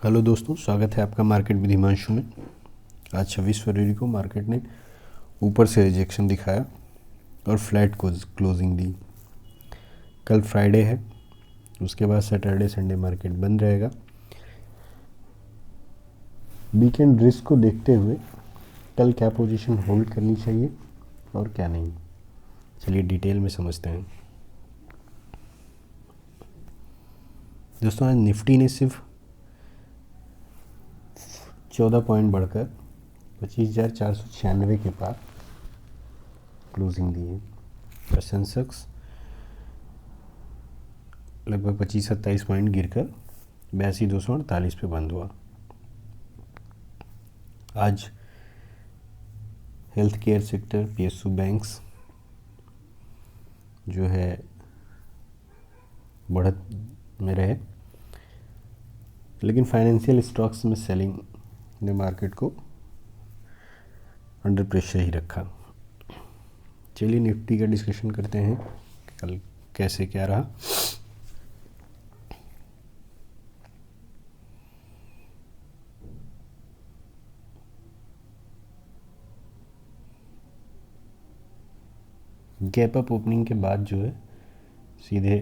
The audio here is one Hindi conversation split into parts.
हेलो दोस्तों, स्वागत है आपका मार्केट विद हिमांशु में। आज 26 फरवरी को मार्केट ने ऊपर से रिजेक्शन दिखाया और फ्लैट क्लोजिंग दी। कल फ्राइडे है, उसके बाद सैटरडे संडे मार्केट बंद रहेगा। वीकेंड रिस्क को देखते हुए कल क्या पोजीशन होल्ड करनी चाहिए और क्या नहीं, चलिए डिटेल में समझते हैं। दोस्तों, आज निफ्टी ने सिर्फ 14 पॉइंट बढ़कर 25,496 के पार क्लोजिंग दी है और सेंसेक्स लगभग 25-27 पॉइंट गिरकर 82,248 पे बंद हुआ। आज health care sector, PSU banks जो है बढ़त में रहे, लेकिन फाइनेंशियल स्टॉक्स में सेलिंग ने मार्केट को अंडर प्रेशर ही रखा। चलिए निफ्टी का डिस्कशन करते हैं कि कल कैसे क्या रहा। गैप अप ओपनिंग के बाद जो है सीधे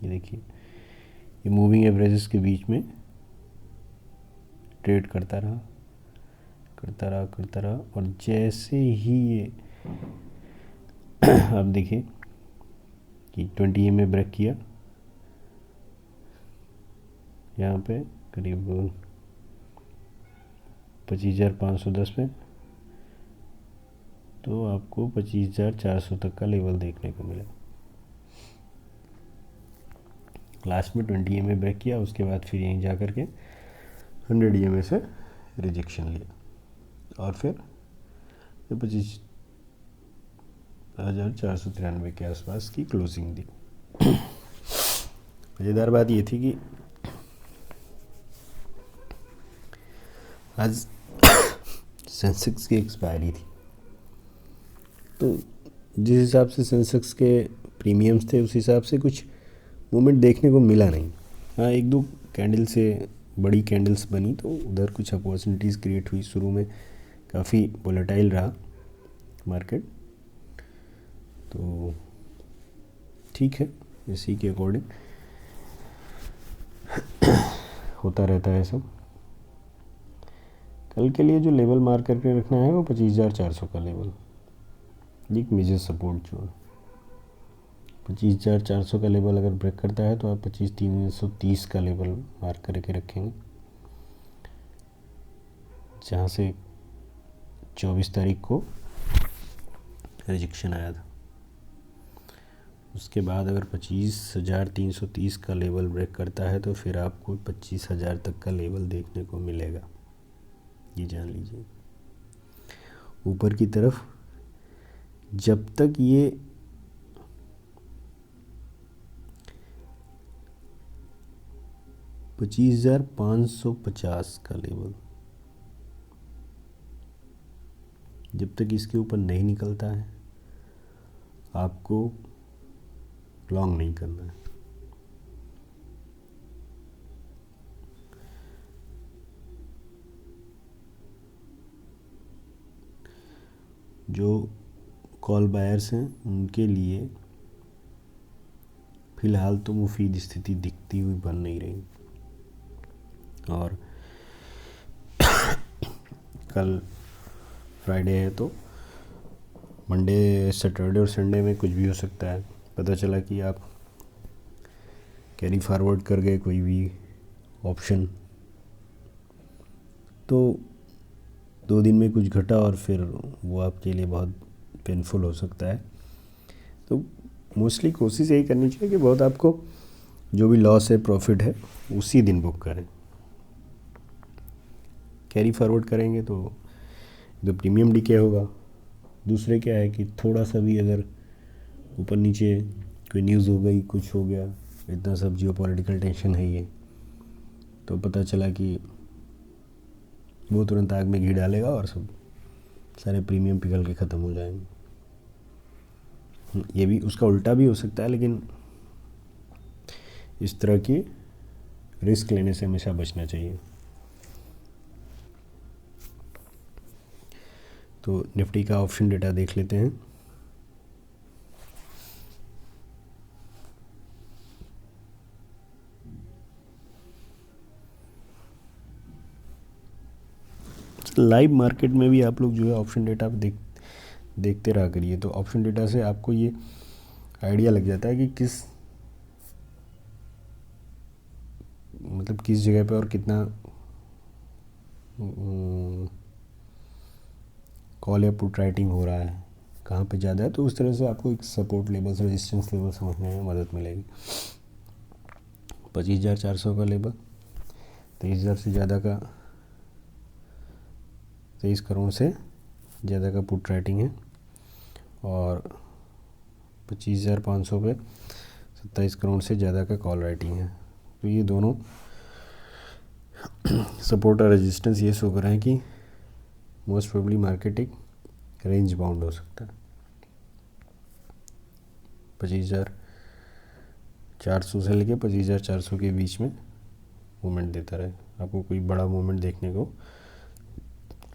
ये देखिए, ये मूविंग एवरेजेस के बीच में ट्रेड करता रहा और जैसे ही ये अब देखिए कि 20 EMA ब्रेक किया, यहाँ पे करीब 25,510 पे, तो आपको 25,400 तक का लेवल देखने को मिला। लास्ट में 20 EMA ब्रेक किया, उसके बाद फिर यहीं जा कर के 100 EMA से रिजेक्शन लिया और फिर 25,493 के आसपास की क्लोजिंग दी। मज़ेदार बात ये थी कि आज सेंसेक्स की एक्सपायरी थी, तो जिस हिसाब से सेंसेक्स के प्रीमियम्स थे उस हिसाब से कुछ मूवमेंट देखने को मिला नहीं। हाँ, एक दो कैंडल से बड़ी कैंडल्स बनी तो उधर कुछ अपॉर्चुनिटीज़ क्रिएट हुई। शुरू में काफ़ी वोलेटाइल रहा मार्केट, तो ठीक है, इसी के अकॉर्डिंग होता रहता है सब। कल के लिए जो लेवल मार्क करके रखना है वो 25,400 का लेवल, एक मेजर सपोर्ट जो है 25,400 का लेवल अगर ब्रेक करता है तो आप 25,330 का लेवल मार्क करके रखेंगे, जहाँ से 24 तारीख को रिजेक्शन आया था। उसके बाद अगर 25,330 का लेवल ब्रेक करता है तो फिर आपको 25,000 तक का लेवल देखने को मिलेगा, ये जान लीजिए। ऊपर की तरफ जब तक ये 25,550 का लेवल जब तक इसके ऊपर नहीं निकलता है आपको लॉन्ग नहीं करना है। जो कॉल बायर्स हैं उनके लिए फ़िलहाल तो मुफीद स्थिति दिखती हुई बन नहीं रही, और कल फ्राइडे है तो मंडे, सैटरडे और संडे में कुछ भी हो सकता है। पता चला कि आप कैरी फॉरवर्ड कर गए कोई भी ऑप्शन, तो 2 दिन में कुछ घटा और फिर वो आपके लिए बहुत पेनफुल हो सकता है। तो मोस्टली कोशिश यही करनी चाहिए कि बहुत आपको जो भी लॉस है, प्रॉफिट है, उसी दिन बुक करें। कैरी फॉरवर्ड करेंगे तो प्रीमियम डीके होगा, दूसरे क्या है कि थोड़ा सा भी अगर ऊपर नीचे कोई न्यूज़ हो गई, कुछ हो गया, इतना सब जियोपॉलिटिकल टेंशन है ये, तो पता चला कि वो तुरंत आग में घी डालेगा और सब सारे प्रीमियम पिघल के ख़त्म हो जाएंगे। ये भी उसका उल्टा भी हो सकता है, लेकिन इस तरह की रिस्क लेने से हमेशा बचना चाहिए। तो निफ्टी का ऑप्शन डेटा देख लेते हैं। लाइव मार्केट में भी आप लोग जो है ऑप्शन डेटा देखते रहा करिए। तो ऑप्शन डेटा से आपको ये आइडिया लग जाता है कि किस जगह पे और कितना कॉल या पुट राइटिंग हो रहा है, कहाँ पे ज़्यादा है। तो उस तरह से आपको एक सपोर्ट लेवल्स, रेजिस्टेंस लेवल समझने में मदद मिलेगी। 25,400 का लेवल, 23,000 से ज़्यादा का, 23 करोड़ से ज़्यादा का पुट राइटिंग है, और 25,500 पे 27 करोड़ से ज़्यादा का कॉल राइटिंग है। तो ये दोनों सपोर्ट और रेजिस्टेंस ये शो कर रहे हैं कि मोस्ट प्रोबेबली मार्केट एक रेंज बाउंड हो सकता है। 25,400 से लेके 25,400 के बीच में मूवमेंट देता रहे, आपको कोई बड़ा मूवमेंट देखने को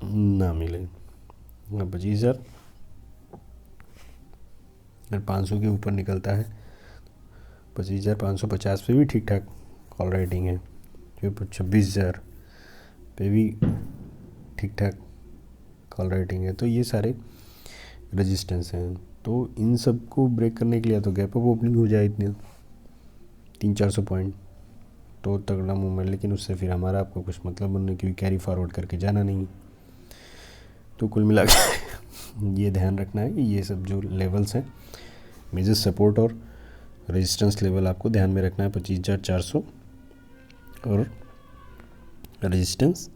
ना मिले। 25,500 के ऊपर निकलता है, 25,550 पे भी ठीक ठाक कॉल राइटिंग है, फिर 26,000 पे भी ठीक ठाक कॉल राइटिंग है। तो ये सारे रेजिस्टेंस हैं। तो इन सब को ब्रेक करने के लिए तो गैप अप ओपनिंग हो जाए इतने 300-400 पॉइंट, तो तगड़ा मूवमेंट, लेकिन उससे फिर हमारा आपको कुछ मतलब नहीं, क्योंकि कैरी फॉरवर्ड करके जाना नहीं। तो कुल मिला के ये ध्यान रखना है कि ये सब जो लेवल्स हैं, मेजर सपोर्ट और रेजिस्टेंस लेवल आपको ध्यान में रखना है। 25,400 और रेजिस्टेंस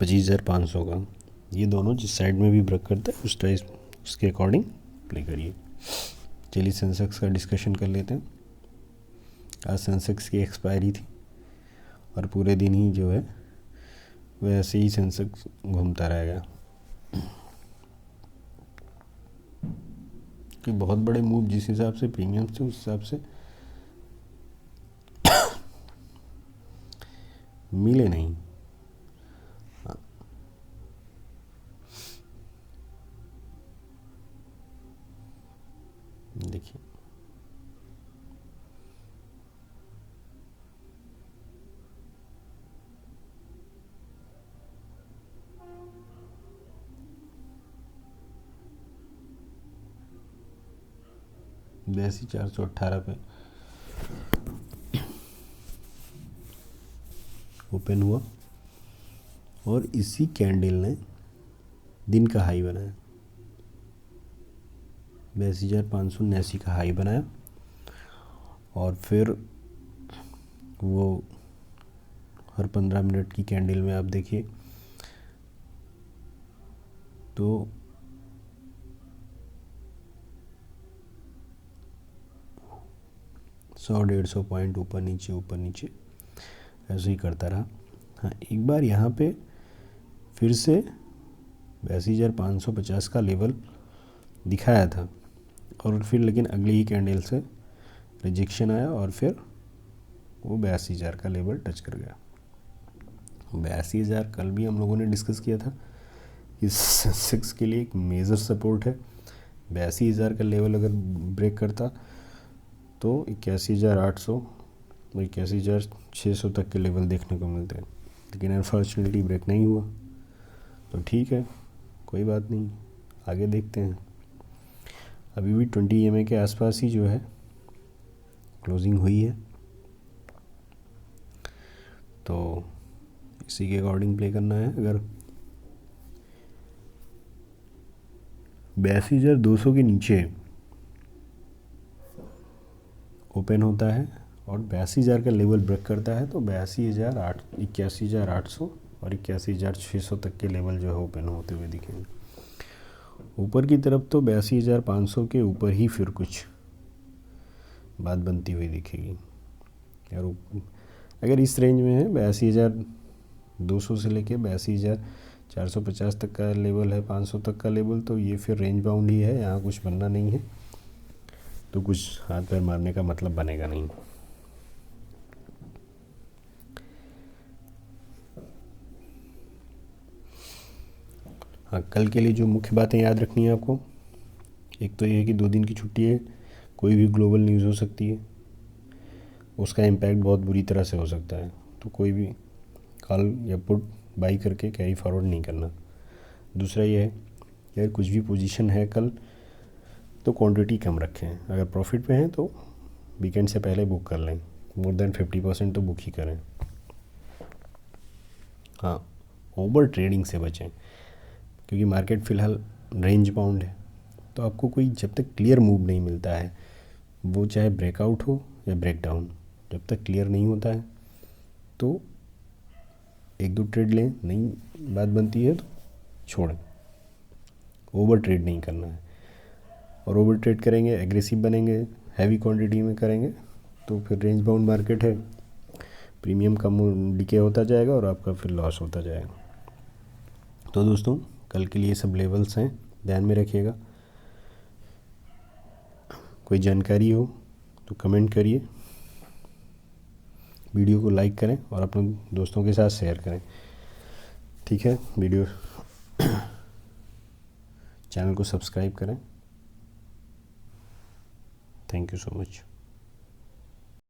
25,500 का, ये दोनों जिस साइड में भी ब्रेक करता है उसके अकॉर्डिंग प्ले करिए। चलिए सेंसेक्स का डिस्कशन कर लेते हैं। आज सेंसेक्स की एक्सपायरी थी और पूरे दिन ही जो है वैसे ही सेंसेक्स घूमता रहेगा, कि बहुत बड़े मूव जिस हिसाब से प्रीमियम थे उस हिसाब से मिले नहीं। देखिए वैसे 418 पे ओपन हुआ और इसी कैंडल ने दिन का हाई बनाया, 82,579 का हाई बनाया, और फिर वो हर 15 मिनट की कैंडल में आप देखिए तो 100-150 पॉइंट ऊपर नीचे ऐसे ही करता रहा। हाँ, एक बार यहाँ पे फिर से 82,550 का लेवल दिखाया था, और फिर लेकिन अगली ही कैंडल से रिजेक्शन आया और फिर वो 82,000 का लेवल टच कर गया। 82,000 कल भी हम लोगों ने डिस्कस किया था कि सेंसेक्स के लिए एक मेजर सपोर्ट है। 82,000 का लेवल अगर ब्रेक करता तो 81,800 और 81,600 तक के लेवल देखने को मिलते हैं, लेकिन अनफॉर्चुनेटली ब्रेक नहीं हुआ। तो ठीक है, कोई बात नहीं, आगे देखते हैं। अभी भी 20 EMA के आसपास ही जो है क्लोजिंग हुई है, तो इसी के अकॉर्डिंग प्ले करना है। अगर 82,200 के नीचे ओपन होता है और 82,000 का लेवल ब्रेक करता है तो 81,800 और 81,600 तक के लेवल जो है ओपन होते हुए दिखेंगे। ऊपर की तरफ तो 82,500 के ऊपर ही फिर कुछ बात बनती हुई दिखेगी। और अगर इस रेंज में है 82,200 से लेके 82,450 तक का लेवल है, 500 तक का लेवल, तो ये फिर रेंज बाउंड ही है, यहाँ कुछ बनना नहीं है, तो कुछ हाथ पैर मारने का मतलब बनेगा नहीं। हाँ, कल के लिए जो मुख्य बातें याद रखनी है आपको, एक तो ये है कि 2 दिन की छुट्टी है, कोई भी ग्लोबल न्यूज़ हो सकती है, उसका इम्पैक्ट बहुत बुरी तरह से हो सकता है, तो कोई भी कॉल या पुट बाई करके कैरी फॉरवर्ड नहीं करना। दूसरा ये है कि अगर कुछ भी पोजीशन है कल तो क्वांटिटी कम रखें, अगर प्रॉफिट में है तो वीकेंड से पहले बुक कर लें, मोर देन 50% तो बुक ही करें। हाँ, ओवर ट्रेडिंग से बचें, क्योंकि मार्केट फ़िलहाल रेंज बाउंड है, तो आपको कोई जब तक क्लियर मूव नहीं मिलता है, वो चाहे ब्रेकआउट हो या ब्रेकडाउन, जब तक क्लियर नहीं होता है तो 1-2 ट्रेड लें, नहीं बात बनती है तो छोड़ें। ओवर ट्रेड नहीं करना है, और ओवर ट्रेड करेंगे, एग्रेसिव बनेंगे, हैवी क्वांटिटी में करेंगे तो फिर रेंज बाउंड मार्केट है, प्रीमियम कम डिके होता जाएगा और आपका फिर लॉस होता जाएगा। तो दोस्तों, कल के लिए सब लेवल्स हैं, ध्यान में रखिएगा। कोई जानकारी हो तो कमेंट करिए, वीडियो को लाइक करें और अपने दोस्तों के साथ शेयर करें। ठीक है, वीडियो चैनल को सब्सक्राइब करें। Thank you so much.